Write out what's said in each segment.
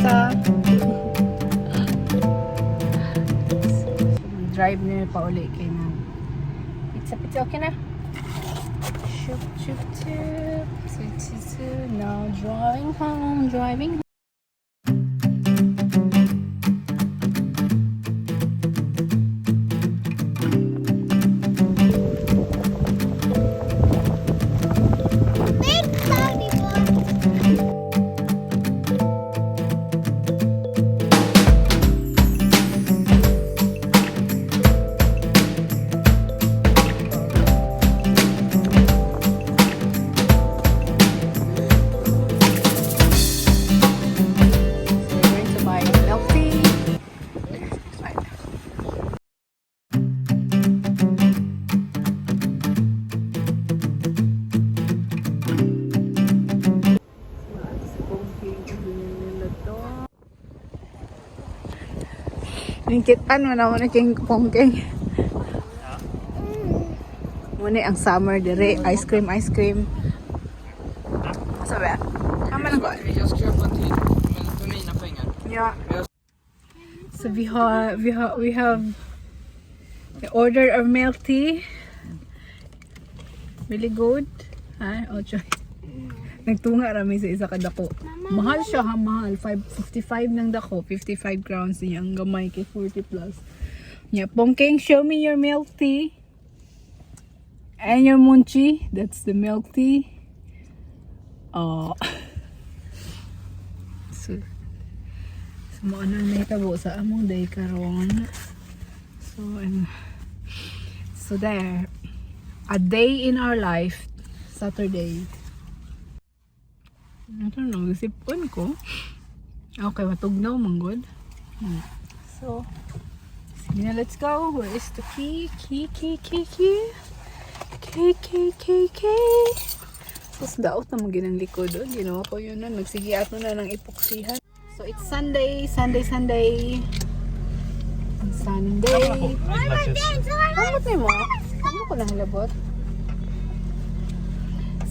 pizza. Drive na pauli kay na. Pizza okay na. Shoop. Now driving home. Ningkitan mo na muna king pongking. Muna ang summer dire, ice cream. Sabi, tama lang ko. Jag ska köpa till, men för mina pengar. Ja. So we have ordered our milk tea. Really good. Ocho. Nagtunga rami sa isa ka dako. Mahal siya ha, mahal. 55 ng dako, 55 crowns niya. Ang gamay kay 40 plus. Yeah, Pongking, show me your milk tea. And your munchi. That's the milk tea. Oh. So mo ano na itabo sa among day karon. So there. A day in our life. Saturday. I don't know, sipon ko. Okay, matugnaw manggod. So, sige na, let's go. Where is the key? Key. Tapos daot na maginang likod. Ginawa ko yun nun. Nagsigi ato na ng epoksihan. So, it's Sunday. Sunday. Labot mo? Ano ko lang labot?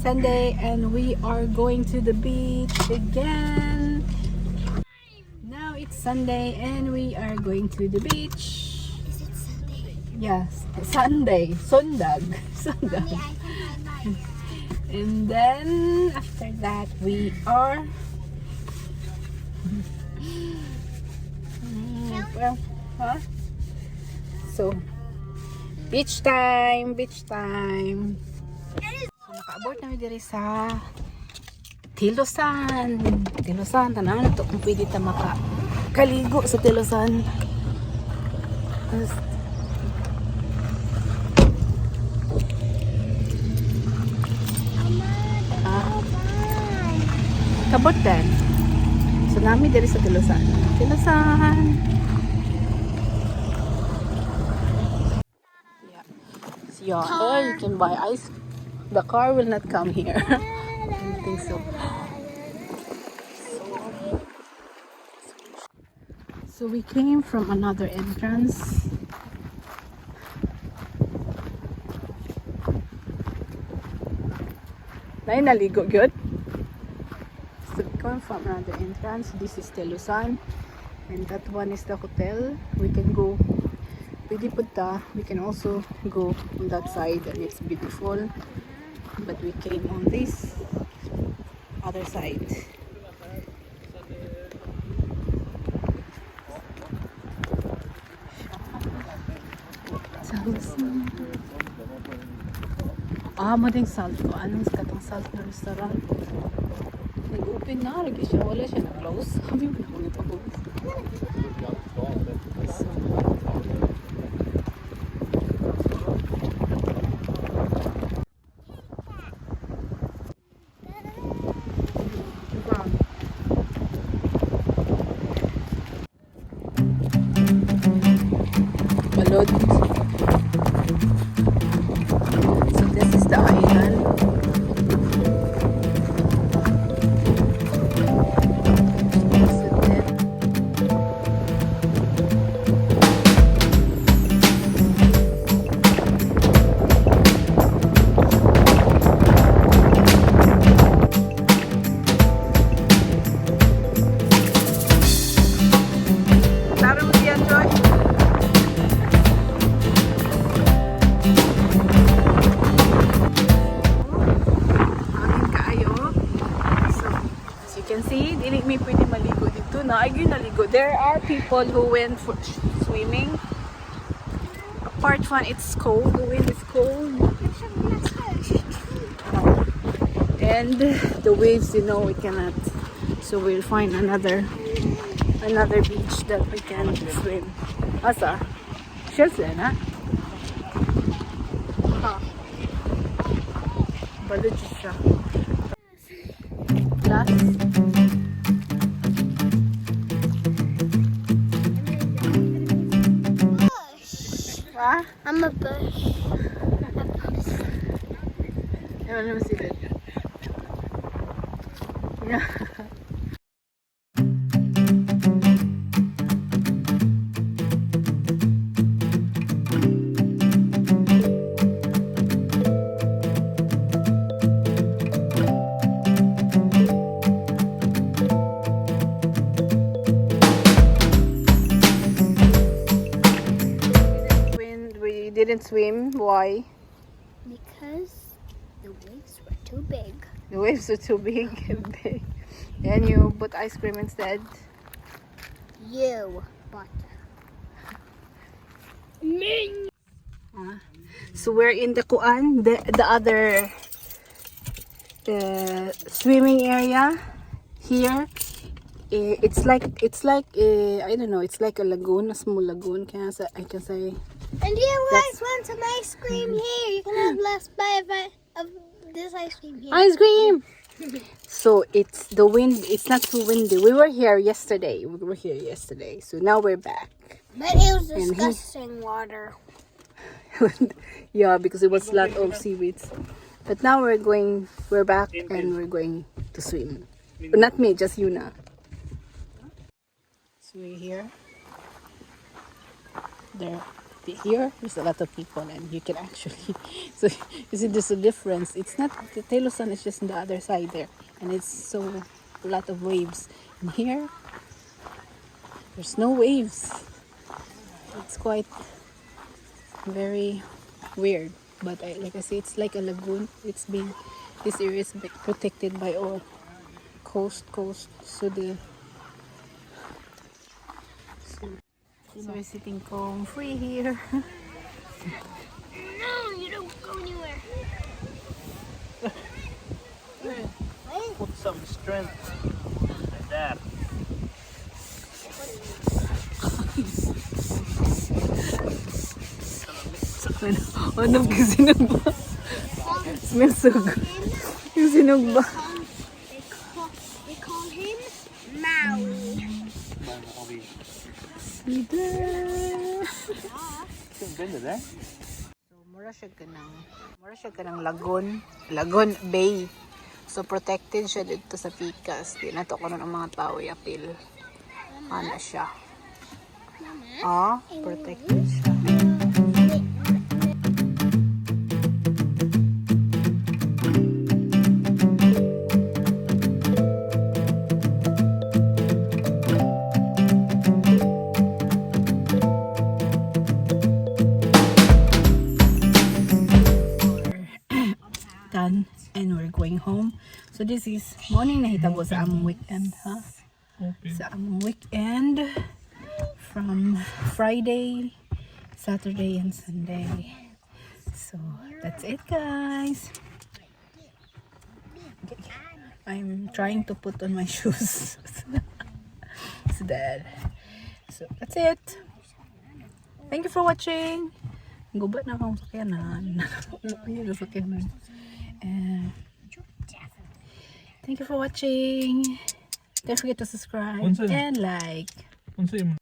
Sunday, and we are going to the beach again. Now it's Sunday and we are going to the beach. Is it Sunday? Yes, Sunday. Sundag. And then after that we are So beach time. Naka-abort namin diri sa Tylosand. Tanawan na to kung pwede ta makakaligo sa Tylosand. Kabot din. So namin diri sa Tylosand. Yeah. Or you can buy ice. The car will not come here. I don't think so. So we came from another entrance. Naligo good. So we came from another entrance. This is Tylosand, and that one is the hotel. We can go. We can also go on that side, and it's beautiful. But we came on this other side. Mading salt ko. Anong katong salt na restaurant? Nag-open na. Lagi siya. Wala siya na-close. Sabi mo na kung ipag-close. Balod. So this is the island. people who went for swimming. Apart from it's cold, the wind is cold. And the waves, you know, we cannot. So we'll find another beach that we can swim. Asa? Shelter na? Ha. Balud siya. Last. Ah? I'm a bush. Let me see that. Yeah. We didn't swim. Why? Because the waves were too big. The waves are too big and big. And you put ice cream instead. You bought me. So we're in the Kuan, the other swimming area here. It's like I don't know. It's like a lagoon, a small lagoon. I can say. And you guys want some ice cream here? You can have last bite of this ice cream here. Ice cream. So it's the wind. It's not too windy. We were here yesterday. So now we're back. But it was disgusting water. Yeah, because it was a lot of seaweeds. But now we're back and we're going to swim. But not me, just Yuna. So we're here. There's a lot of people and you can actually, so you see there's a difference. It's not, the Tylosand is just on the other side there. And it's so, a lot of waves. And here, there's no waves. It's quite very weird, but like I say, it's like a lagoon. This area is protected by all coast. So we're sitting home free here. No, you don't go anywhere. Put some strength like that. Ano yung sinog ba? Smells so good. Yung sinog ba? They call him Maui. So, mura siya ka ng Lagoon Bay. So, protected siya dito sa Picas. Di na to kuno ng mga tao yapil. Ano siya? Protected siya. Done and we're going home. So this is morning na hitabo sa among weekend, ha? Sa among weekend from Friday, Saturday and Sunday. So that's it, guys. I'm trying to put on my shoes. It's dead. So that's it. Thank you for watching. Gubat na akong sakyanan. Ayun, sakyanan. And thank you for watching. Don't forget to subscribe and like.